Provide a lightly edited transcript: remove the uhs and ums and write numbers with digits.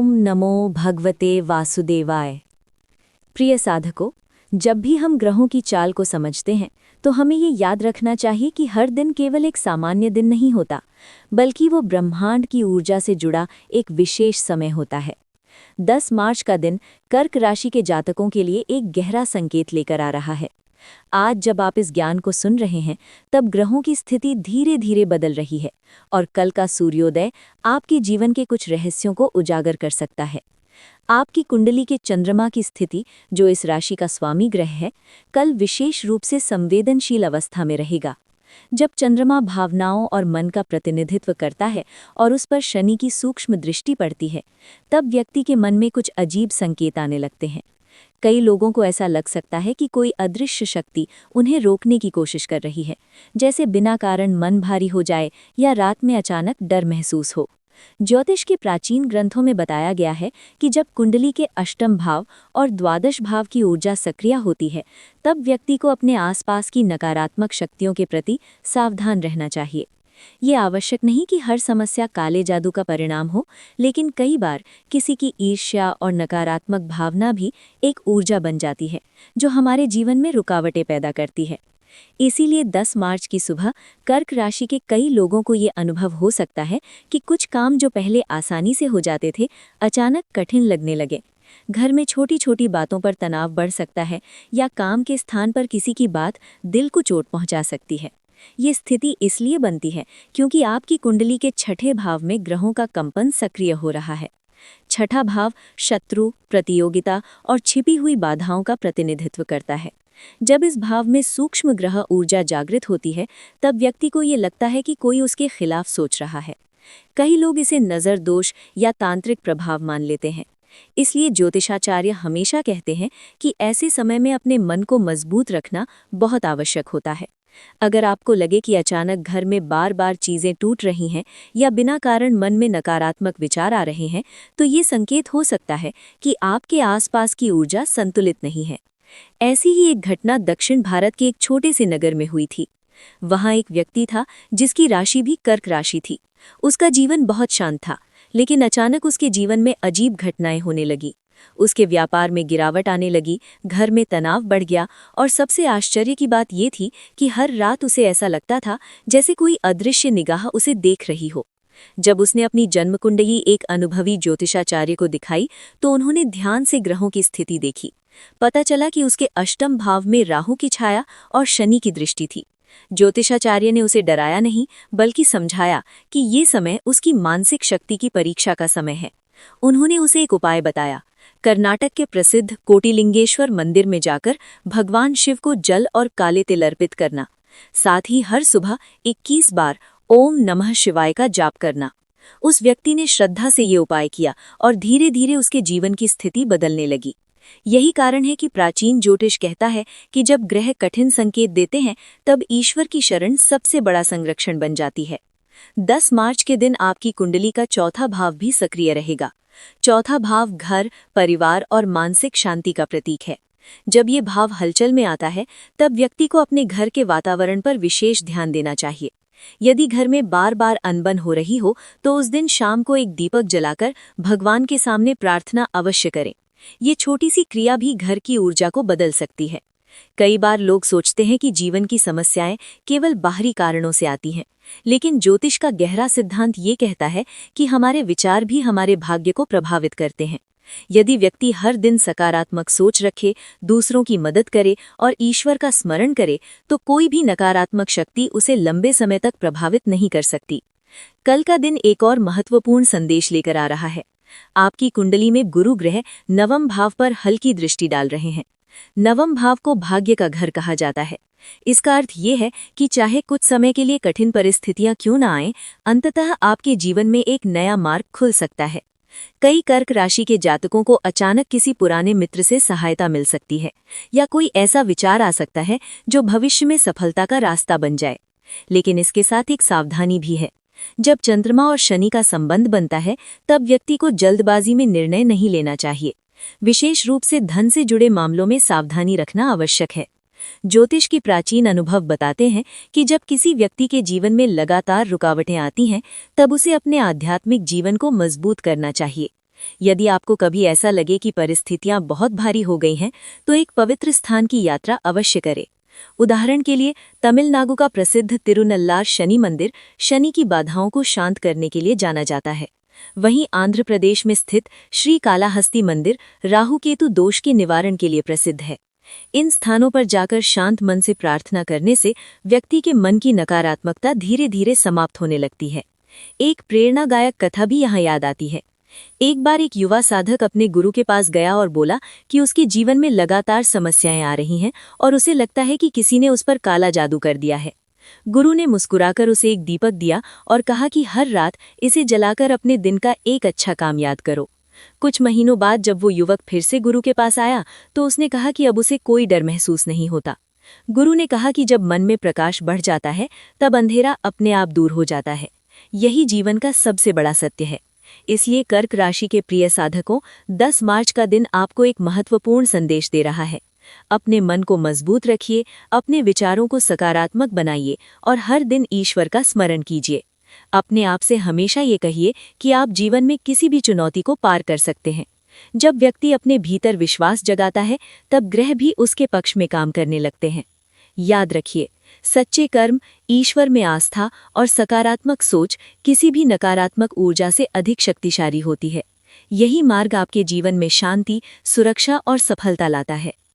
ओम नमो भगवते वासुदेवाय। प्रिय साधकों, जब भी हम ग्रहों की चाल को समझते हैं तो हमें ये याद रखना चाहिए कि हर दिन केवल एक सामान्य दिन नहीं होता, बल्कि वो ब्रह्मांड की ऊर्जा से जुड़ा एक विशेष समय होता है। 10 मार्च का दिन कर्क राशि के जातकों के लिए एक गहरा संकेत लेकर आ रहा है। आज जब आप इस ज्ञान को सुन रहे हैं, तब ग्रहों की स्थिति धीरे धीरे बदल रही है और कल का सूर्योदय आपके जीवन के कुछ रहस्यों को उजागर कर सकता है। आपकी कुंडली के चंद्रमा की स्थिति, जो इस राशि का स्वामी ग्रह है, कल विशेष रूप से संवेदनशील अवस्था में रहेगा। जब चंद्रमा भावनाओं और मन का प्रतिनिधित्व करता है और उस पर शनि की सूक्ष्म दृष्टि पड़ती है, तब व्यक्ति के मन में कुछ अजीब संकेत आने लगते हैं। कई लोगों को ऐसा लग सकता है कि कोई अदृश्य शक्ति उन्हें रोकने की कोशिश कर रही है, जैसे बिना कारण मन भारी हो जाए या रात में अचानक डर महसूस हो। ज्योतिष के प्राचीन ग्रंथों में बताया गया है कि जब कुंडली के अष्टम भाव और द्वादश भाव की ऊर्जा सक्रिय होती है, तब व्यक्ति को अपने आसपास की नकारात्मक शक्तियों के प्रति सावधान रहना चाहिए। ये आवश्यक नहीं कि हर समस्या काले जादू का परिणाम हो, लेकिन कई बार किसी की ईर्ष्या और नकारात्मक भावना भी एक ऊर्जा बन जाती है, जो हमारे जीवन में रुकावटें पैदा करती है। इसीलिए 10 मार्च की सुबह कर्क राशि के कई लोगों को ये अनुभव हो सकता है कि कुछ काम जो पहले आसानी से हो जाते थे, अचानक कठिन लगने लगे। घर में छोटी छोटी बातों पर तनाव बढ़ सकता है या काम के स्थान पर किसी की बात दिल को चोट पहुंचा सकती है। ये स्थिति इसलिए बनती है क्योंकि आपकी कुंडली के छठे भाव में ग्रहों का कंपन सक्रिय हो रहा है। छठा भाव शत्रु, प्रतियोगिता और छिपी हुई बाधाओं का प्रतिनिधित्व करता है। जब इस भाव में सूक्ष्म ग्रह ऊर्जा जागृत होती है, तब व्यक्ति को ये लगता है कि कोई उसके खिलाफ सोच रहा है। कई लोग इसे नज़र दोष या तांत्रिक प्रभाव मान लेते हैं। इसलिए ज्योतिषाचार्य हमेशा कहते हैं कि ऐसे समय में अपने मन को मजबूत रखना बहुत आवश्यक होता है। अगर आपको लगे कि अचानक घर में बार बार चीजें टूट रही हैं या बिना कारण मन में नकारात्मक विचार आ रहे हैं, तो ये संकेत हो सकता है कि आपके आसपास की ऊर्जा संतुलित नहीं है। ऐसी ही एक घटना दक्षिण भारत के एक छोटे से नगर में हुई थी। वहां एक व्यक्ति था जिसकी राशि भी कर्क राशि थी। उसका जीवन बहुत शांत था, लेकिन अचानक उसके जीवन में अजीब घटनाएं होने लगी। उसके व्यापार में गिरावट आने लगी, घर में तनाव बढ़ गया और सबसे आश्चर्य की बात ये थी कि हर रात उसे ऐसा लगता था जैसे कोई अदृश्य निगाह उसे देख रही हो। जब उसने अपनी जन्म कुंडली एक अनुभवी ज्योतिषाचार्य को दिखाई, तो उन्होंने ध्यान से ग्रहों की स्थिति देखी। पता चला कि उसके अष्टम भाव में राहु की छाया और शनि की दृष्टि थी। ज्योतिषाचार्य ने उसे डराया नहीं, बल्कि समझाया कि ये समय उसकी मानसिक शक्ति की परीक्षा का समय है। उन्होंने उसे एक उपाय बताया। कर्नाटक के प्रसिद्ध कोटिलिंगेश्वर मंदिर में जाकर भगवान शिव को जल और काले तिल अर्पित करना, साथ ही हर सुबह 21 बार ओम नमः शिवाय का जाप करना। उस व्यक्ति ने श्रद्धा से ये उपाय किया और धीरे धीरे उसके जीवन की स्थिति बदलने लगी। यही कारण है कि प्राचीन ज्योतिष कहता है कि जब ग्रह कठिन संकेत देते हैं, तब ईश्वर की शरण सबसे बड़ा संरक्षण बन जाती है। 10 मार्च के दिन आपकी कुंडली का चौथा भाव भी सक्रिय रहेगा। चौथा भाव घर, परिवार और मानसिक शांति का प्रतीक है। जब ये भाव हलचल में आता है, तब व्यक्ति को अपने घर के वातावरण पर विशेष ध्यान देना चाहिए। यदि घर में बार बार अनबन हो रही हो, तो उस दिन शाम को एक दीपक जलाकर भगवान के सामने प्रार्थना अवश्य करें। ये छोटी सी क्रिया भी घर की ऊर्जा को बदल सकती है। कई बार लोग सोचते हैं कि जीवन की समस्याएं केवल बाहरी कारणों से आती हैं, लेकिन ज्योतिष का गहरा सिद्धांत ये कहता है कि हमारे विचार भी हमारे भाग्य को प्रभावित करते हैं। यदि व्यक्ति हर दिन सकारात्मक सोच रखे, दूसरों की मदद करे और ईश्वर का स्मरण करे, तो कोई भी नकारात्मक शक्ति उसे लंबे समय तक प्रभावित नहीं कर सकती। कल का दिन एक और महत्वपूर्ण संदेश लेकर आ रहा है। आपकी कुंडली में गुरु ग्रह नवम भाव पर हल्की दृष्टि डाल रहे हैं। नवम भाव को भाग्य का घर कहा जाता है। इसका अर्थ ये है कि चाहे कुछ समय के लिए कठिन परिस्थितियां क्यों न आएं, अंततः आपके जीवन में एक नया मार्ग खुल सकता है। कई कर्क राशि के जातकों को अचानक किसी पुराने मित्र से सहायता मिल सकती है, या कोई ऐसा विचार आ सकता है जो भविष्य में सफलता का रास्ता बन जाए। लेकिन इसके साथ एक सावधानी भी है। जब चंद्रमा और शनि का संबंध बनता है, तब व्यक्ति को जल्दबाजी में निर्णय नहीं लेना चाहिए। विशेष रूप से धन से जुड़े मामलों में सावधानी रखना आवश्यक है। ज्योतिष की प्राचीन अनुभव बताते हैं कि जब किसी व्यक्ति के जीवन में लगातार रुकावटें आती हैं, तब उसे अपने आध्यात्मिक जीवन को मजबूत करना चाहिए। यदि आपको कभी ऐसा लगे कि परिस्थितियां बहुत भारी हो गई हैं, तो एक पवित्र स्थान की यात्रा अवश्य करें। उदाहरण के लिए तमिलनाडु का प्रसिद्ध तिरुनल्लार शनि मंदिर शनि की बाधाओं को शांत करने के लिए जाना जाता है। वहीं आंध्र प्रदेश में स्थित श्री कालाहस्ती मंदिर राहु केतु दोष के निवारण के लिए प्रसिद्ध है। इन स्थानों पर जाकर शांत मन से प्रार्थना करने से व्यक्ति के मन की नकारात्मकता धीरे धीरे समाप्त होने लगती है। एक प्रेरणादायक कथा भी यहाँ याद आती है। एक बार एक युवा साधक अपने गुरु के पास गया और बोला कि उसके जीवन में लगातार समस्याएं आ रही हैं और उसे लगता है कि किसी ने उस पर काला जादू कर दिया है। गुरु ने मुस्कुराकर उसे एक दीपक दिया और कहा कि हर रात इसे जलाकर अपने दिन का एक अच्छा काम याद करो। कुछ महीनों बाद जब वो युवक फिर से गुरु के पास आया तो उसने कहा कि अब उसे कोई डर महसूस नहीं होता। गुरु ने कहा कि जब मन में प्रकाश बढ़ जाता है तब अंधेरा अपने आप दूर हो जाता है। यही जीवन का सबसे बड़ा सत्य है। इसलिए कर्क राशि के प्रिय साधकों, 10 मार्च का दिन आपको एक महत्वपूर्ण संदेश दे रहा है। अपने मन को मजबूत रखिए, अपने विचारों को सकारात्मक बनाइए और हर दिन ईश्वर का स्मरण कीजिए। अपने आप से हमेशा ये कहिए कि आप जीवन में किसी भी चुनौती को पार कर सकते हैं। जब व्यक्ति अपने भीतर विश्वास जगाता है, तब ग्रह भी उसके पक्ष में काम करने लगते हैं। याद रखिए, सच्चे कर्म, ईश्वर में आस्था और सकारात्मक सोच किसी भी नकारात्मक ऊर्जा से अधिक शक्तिशाली होती है। यही मार्ग आपके जीवन में शांति, सुरक्षा और सफलता लाता है।